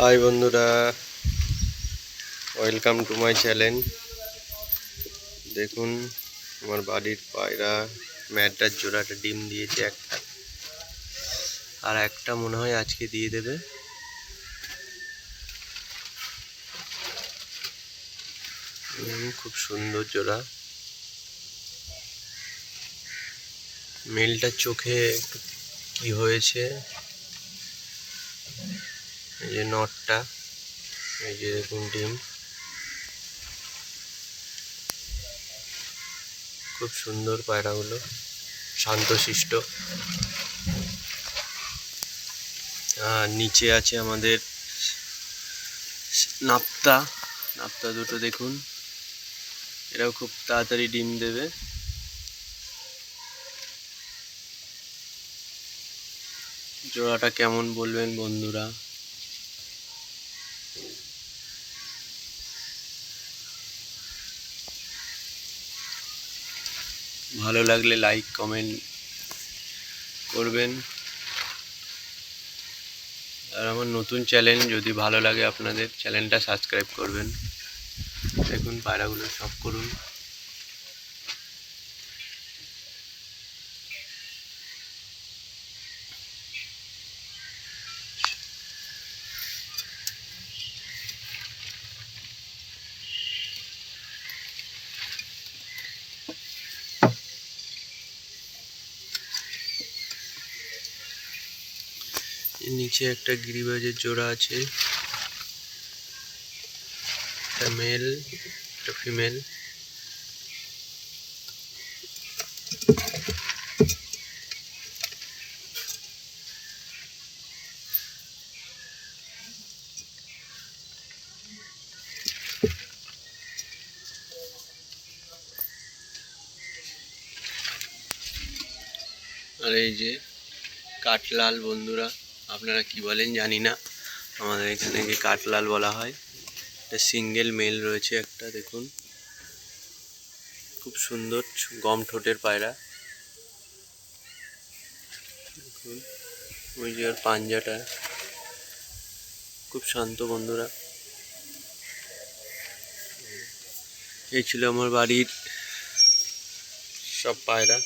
High বন্ধুরা, welcome to my channel. দেখুন আমার বাড়ির পায়রা ম্যাডার জোড়াটা ডিম দিয়েছে একটা, আর একটা মনে হয় আজকে দিয়ে দেবে। খুব সুন্দর জোড়া। মেলটার চোখে একটু কি হয়েছে, এই যে নটটা, এই যে দেখুন ডিম। খুব সুন্দর পায়রাগুলো, শান্তশিষ্ট। আর নিচে আছে আমাদের নাপ্তা দুটো দেখুন, এরাও খুব তাড়াতাড়ি ডিম দেবে। জোড়াটা কেমন বলবেন বন্ধুরা। ভালো লাগলে লাইক কমেন্ট করবেন। আর আমার নতুন চ্যানেল, যদি ভালো লাগে আপনাদের চ্যানেলটা সাবস্ক্রাইব করবেন। দেখুন পায়রাগুলো সব করুন। নিচে একটা গিরিবাজের জোড়া আছে, একটা মেল একটা ফিমেল। আর এই যে কাঠলাল বন্ধুরা, আপনারা কি বলেন জানি না, আমাদের এখানে কাঠলাল বলা হয়। এটা সিঙ্গেল মেল রয়েছে একটা, দেখুন খুব সুন্দর গম ঠোঁটের পায়রা। দেখুন ওই যে ওর পাঞ্জাটা খুব শান্ত বন্ধুরা। এই ছিল আমার বাড়ির সব পায়রা।